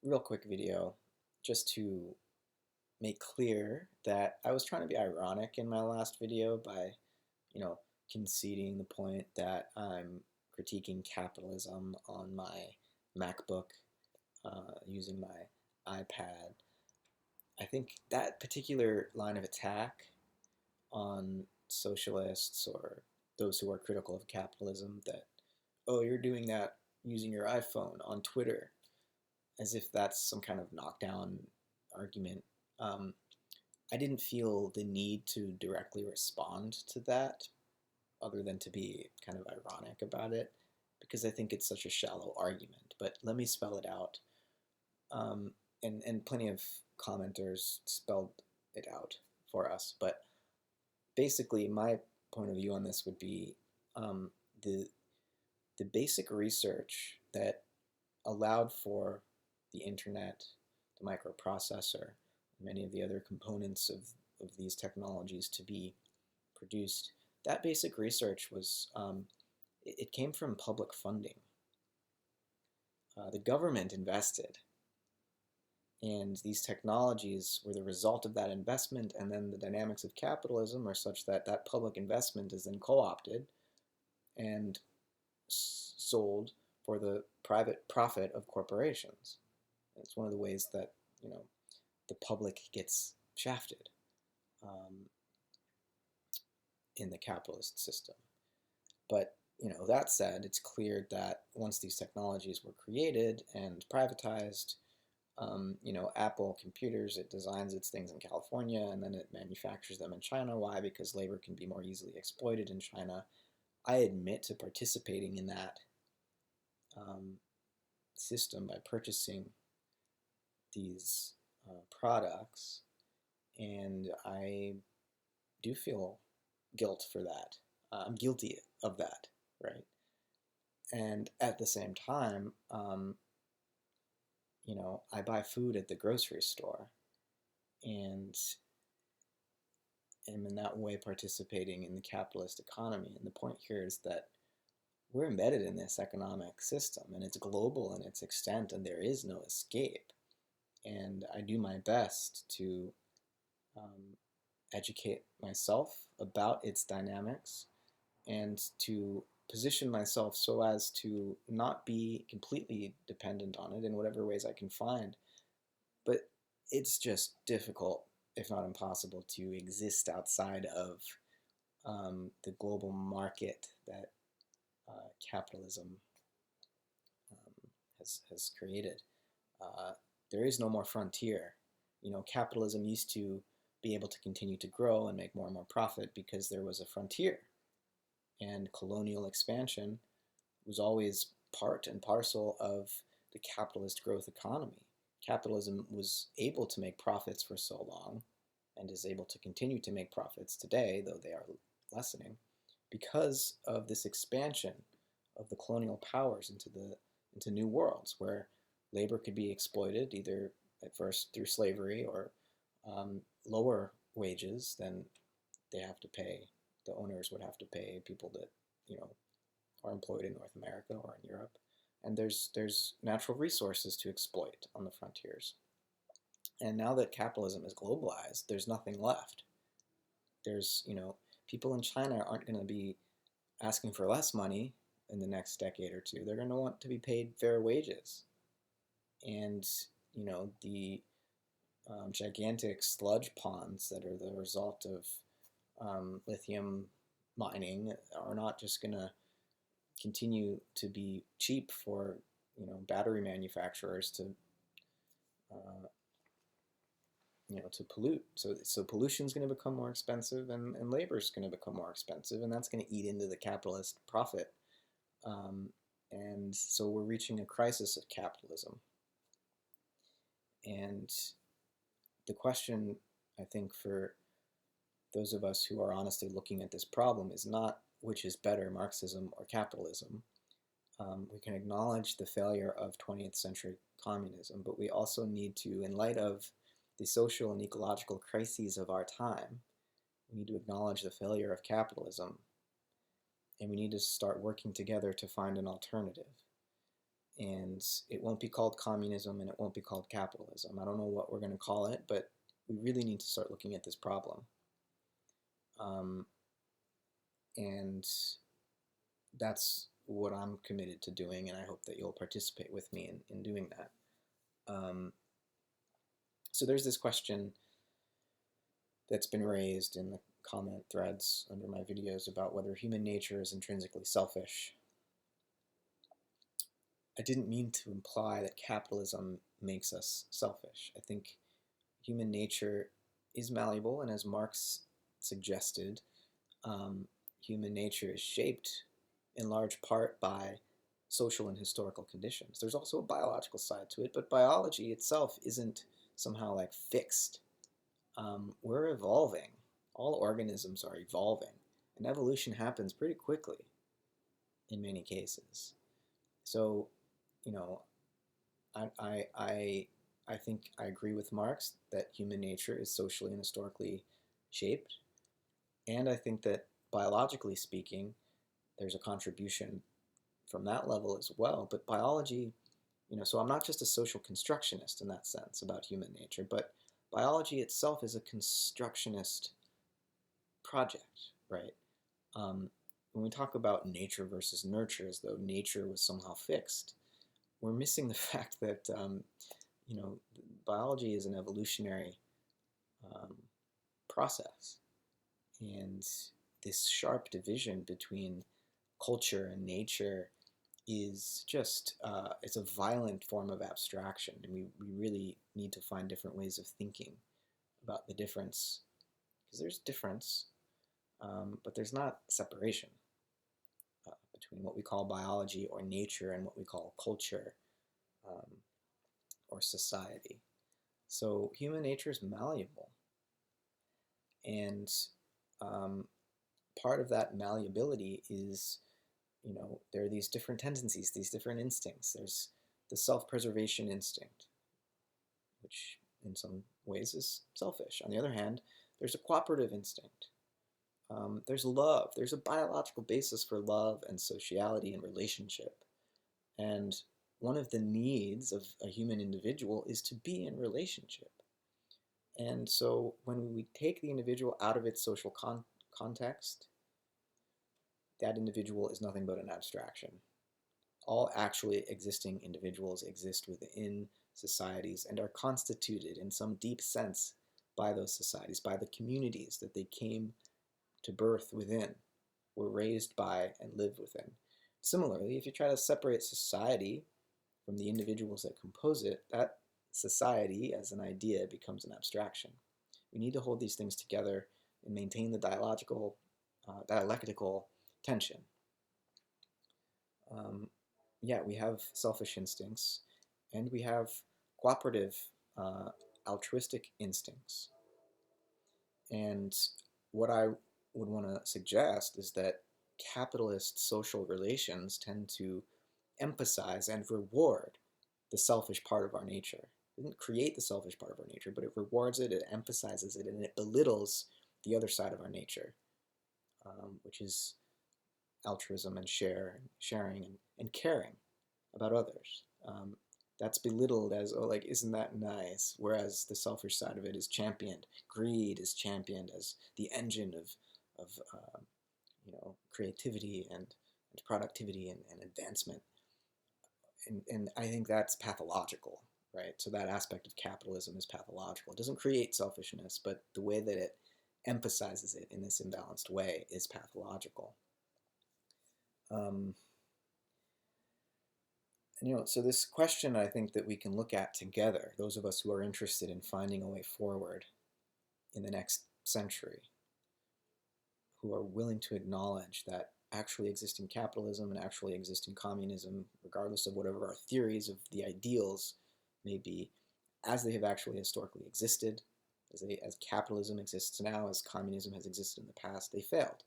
real quick video just to make clear that I was trying to be ironic in my last video by, you know, conceding the point that I'm critiquing capitalism on my MacBook using my iPad. I think that particular line of attack on socialists or those who are critical of capitalism that, oh, you're doing that using your iPhone on Twitter, as if that's some kind of knockdown argument. Um, I didn't feel the need to directly respond to that, other than to be kind of ironic about it, because I think it's such a shallow argument. But let me spell it out. Um, and plenty of commenters spelled it out for us. But basically, my point of view on this would be um, the the basic research that allowed for the internet, the microprocessor, many of the other components of these technologies to be produced. That basic research was, it came from public funding. The government invested, and these technologies were the result of that investment, and then the dynamics of capitalism are such that that public investment is then co-opted and sold for the private profit of corporations. It's one of the ways that, you know, the public gets shafted um, in the capitalist system. But that said, it's clear that once these technologies were created and privatized, Apple computers, it designs its things in California and then it manufactures them in China. Why? Because labor can be more easily exploited in China. I admit to participating in that um, system by purchasing these products, and I do feel guilt for that. I'm guilty of that, right? And at the same time, I buy food at the grocery store and am in that way participating in the capitalist economy. And the point here is that we're embedded in this economic system and it's global in its extent and there is no escape. And I do my best to um, educate myself about its dynamics and to position myself so as to not be completely dependent on it in whatever ways I can find. But it's just difficult, if not impossible, to exist outside of the global market that capitalism has created. Uh, there is no more frontier. Capitalism used to be able to continue to grow and make more and more profit because there was a frontier. And colonial expansion was always part and parcel of the capitalist growth economy. Capitalism was able to make profits for so long and is able to continue to make profits today, though they are lessening, because of this expansion of the colonial powers into new worlds where labor could be exploited either at first through slavery or lower wages than they have to pay. The owners would have to pay people that are employed in North America or in Europe, and there's natural resources to exploit on the frontiers. And now that capitalism is globalized, there's nothing left. There's people in China aren't going to be asking for less money in the next decade or two. They're going to want to be paid fair wages, and the gigantic sludge ponds that are the result of lithium mining are not just going to continue to be cheap for battery manufacturers to pollute. So pollution is going to become more expensive, and labor is going to become more expensive, and that's going to eat into the capitalist profit. And so we're reaching a crisis of capitalism. And the question, I think, for those of us who are honestly looking at this problem is not which is better, Marxism or capitalism. We can acknowledge the failure of 20th century communism, but we also need to, in light of the social and ecological crises of our time, we need to acknowledge the failure of capitalism, and we need to start working together to find an alternative. and it won't be called communism and it won't be called capitalism. I don't know what we're going to call it, but we really need to start looking at this problem. And that's what I'm committed to doing, and I hope that you'll participate with me in doing that. So there's this question that's been raised in the comment threads under my videos about whether human nature is intrinsically selfish. I didn't mean to imply that capitalism makes us selfish. I think human nature is malleable, and as Marx suggested, human nature is shaped in large part by social and historical conditions. There's also a biological side to it, but biology itself isn't somehow like fixed. We're evolving. All organisms are evolving, and evolution happens pretty quickly in many cases. So, you know, I think I agree with Marx that human nature is socially and historically shaped, and I think that biologically speaking, there's a contribution from that level as well. But biology, so I'm not just a social constructionist in that sense about human nature, but biology itself is a constructionist project, right? When we talk about nature versus nurture as though nature was somehow fixed, we're missing the fact that biology is an evolutionary process, and this sharp division between culture and nature is just it's a violent form of abstraction, and we really need to find different ways of thinking about the difference, because there's difference, but there's not separation between what we call biology or nature and what we call culture um, or society. So human nature is malleable, and um, part of that malleability is, there are these different tendencies, these different instincts. There's the self-preservation instinct, which in some ways is selfish. On the other hand, there's a cooperative instinct. There's love. There's a biological basis for love and sociality and relationship. And one of the needs of a human individual is to be in relationship. And so when we take the individual out of its social context, that individual is nothing but an abstraction. All actually existing individuals exist within societies and are constituted in some deep sense by those societies, by the communities that they came to birth within, were raised by, and live within. Similarly, if you try to separate society from the individuals that compose it, that society as an idea becomes an abstraction. We need to hold these things together and maintain the dialectical tension. We have selfish instincts, and we have cooperative, altruistic instincts. And what I would want to suggest is that capitalist social relations tend to emphasize and reward the selfish part of our nature. It doesn't create the selfish part of our nature, but it rewards it, it emphasizes it, and it belittles the other side of our nature, which is altruism and sharing and caring about others. That's belittled as, oh, like, isn't that nice? Whereas the selfish side of it is championed. Greed is championed as the engine of creativity and productivity and advancement. And I think that's pathological, right? So that aspect of capitalism is pathological. It doesn't create selfishness, but the way that it emphasizes it in this imbalanced way is pathological. So this question, I think that we can look at together, those of us who are interested in finding a way forward in the next century, who are willing to acknowledge that actually existing capitalism and actually existing communism, regardless of whatever our theories of the ideals may be, as they have actually historically existed, as capitalism exists now, as communism has existed in the past, they failed.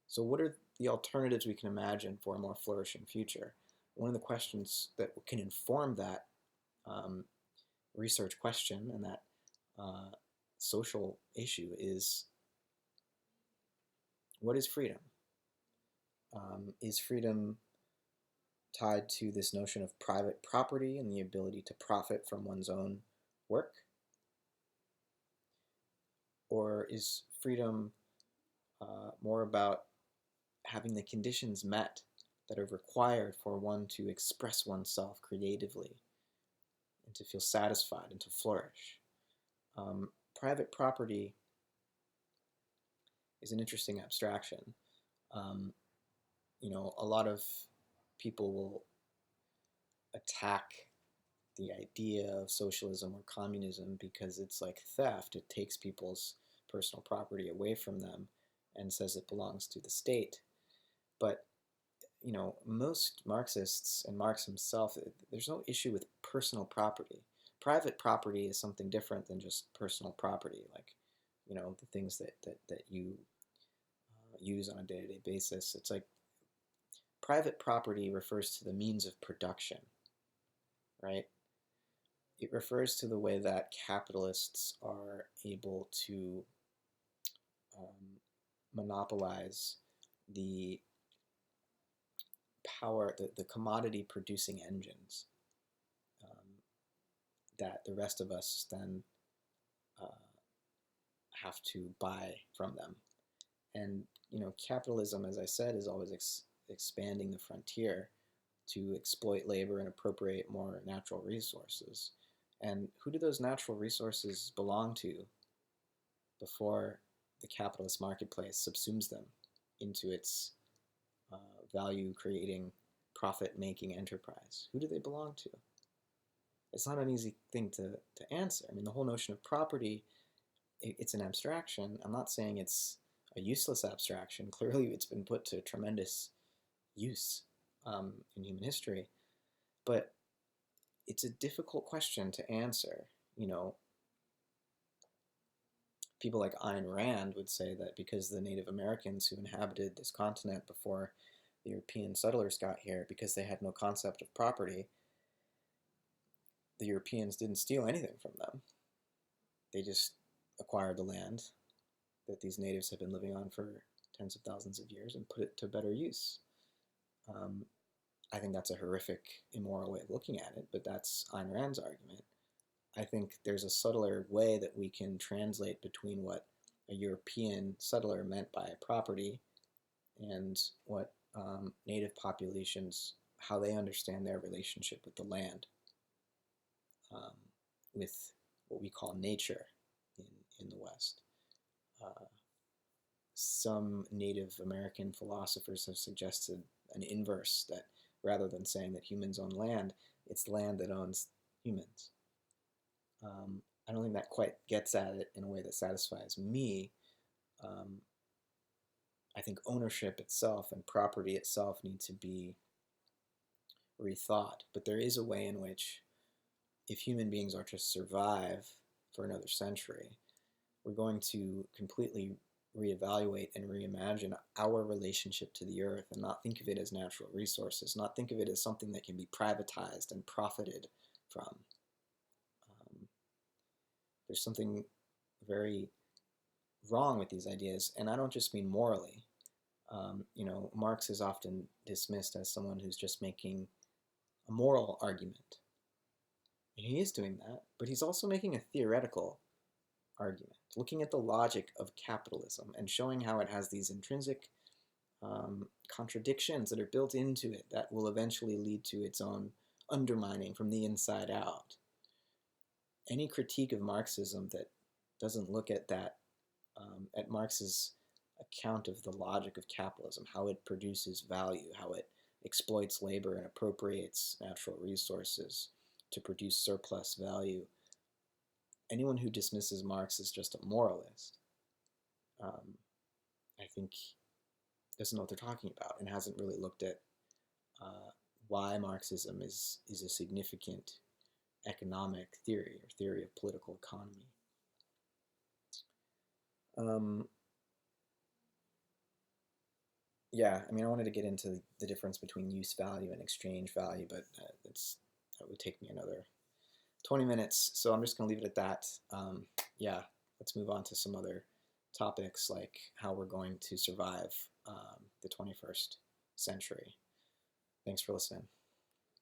So what are the alternatives we can imagine for a more flourishing future? One of the questions that can inform that research question and that social issue is, what is freedom? Is freedom tied to this notion of private property and the ability to profit from one's own work? Or is freedom more about having the conditions met that are required for one to express oneself creatively and to feel satisfied and to flourish? Private property is an interesting abstraction. Um, a lot of people will attack the idea of socialism or communism because it's like theft. It takes people's personal property away from them and says it belongs to the state. But most Marxists and Marx himself, there's no issue with personal property. Private property is something different than just personal property, like the things that you use on a day-to-day basis. It's like private property refers to the means of production, right? It refers to the way that capitalists are able to monopolize the power, the commodity producing engines that the rest of us then uh, have to buy from them. And capitalism, as I said, is always expanding the frontier to exploit labor and appropriate more natural resources. And who do those natural resources belong to before the capitalist marketplace subsumes them into its value-creating, profit-making enterprise? Who do they belong to? It's not an easy thing to answer. I mean, the whole notion of property, it's an abstraction. I'm not saying it's a useless abstraction. Clearly, it's been put to tremendous use in human history. But it's a difficult question to answer. People like Ayn Rand would say that because the Native Americans who inhabited this continent before the European settlers got here, because they had no concept of property, the Europeans didn't steal anything from them. They just acquired the land that these natives have been living on for tens of thousands of years and put it to better use. I think that's a horrific, immoral way of looking at it, but that's Ayn Rand's argument. I think there's a subtler way that we can translate between what a European settler meant by property and what native populations, how they understand their relationship with the land, with what we call nature in the West. Some Native American philosophers have suggested an inverse, that rather than saying that humans own land, it's land that owns humans. I don't think that quite gets at it in a way that satisfies me. I think ownership itself and property itself need to be rethought, but there is a way in which, if human beings are to survive for another century, we're going to completely reevaluate and reimagine our relationship to the earth and not think of it as natural resources, not think of it as something that can be privatized and profited from. There's something very wrong with these ideas, and I don't just mean morally. Marx is often dismissed as someone who's just making a moral argument. And he is doing that, but he's also making a theoretical argument, looking at the logic of capitalism and showing how it has these intrinsic contradictions that are built into it that will eventually lead to its own undermining from the inside out. Any critique of Marxism that doesn't look at that, at Marx's account of the logic of capitalism, how it produces value, how it exploits labor and appropriates natural resources to produce surplus value. Anyone who dismisses Marx is just a moralist. I think doesn't know what they're talking about and hasn't really looked at why Marxism is a significant economic theory or theory of political economy. Yeah, I mean, I wanted to get into the difference between use value and exchange value, but that would take me another 20 minutes, so I'm just going to leave it at that. Yeah, let's move on to some other topics, like how we're going to survive the 21st century. Thanks for listening.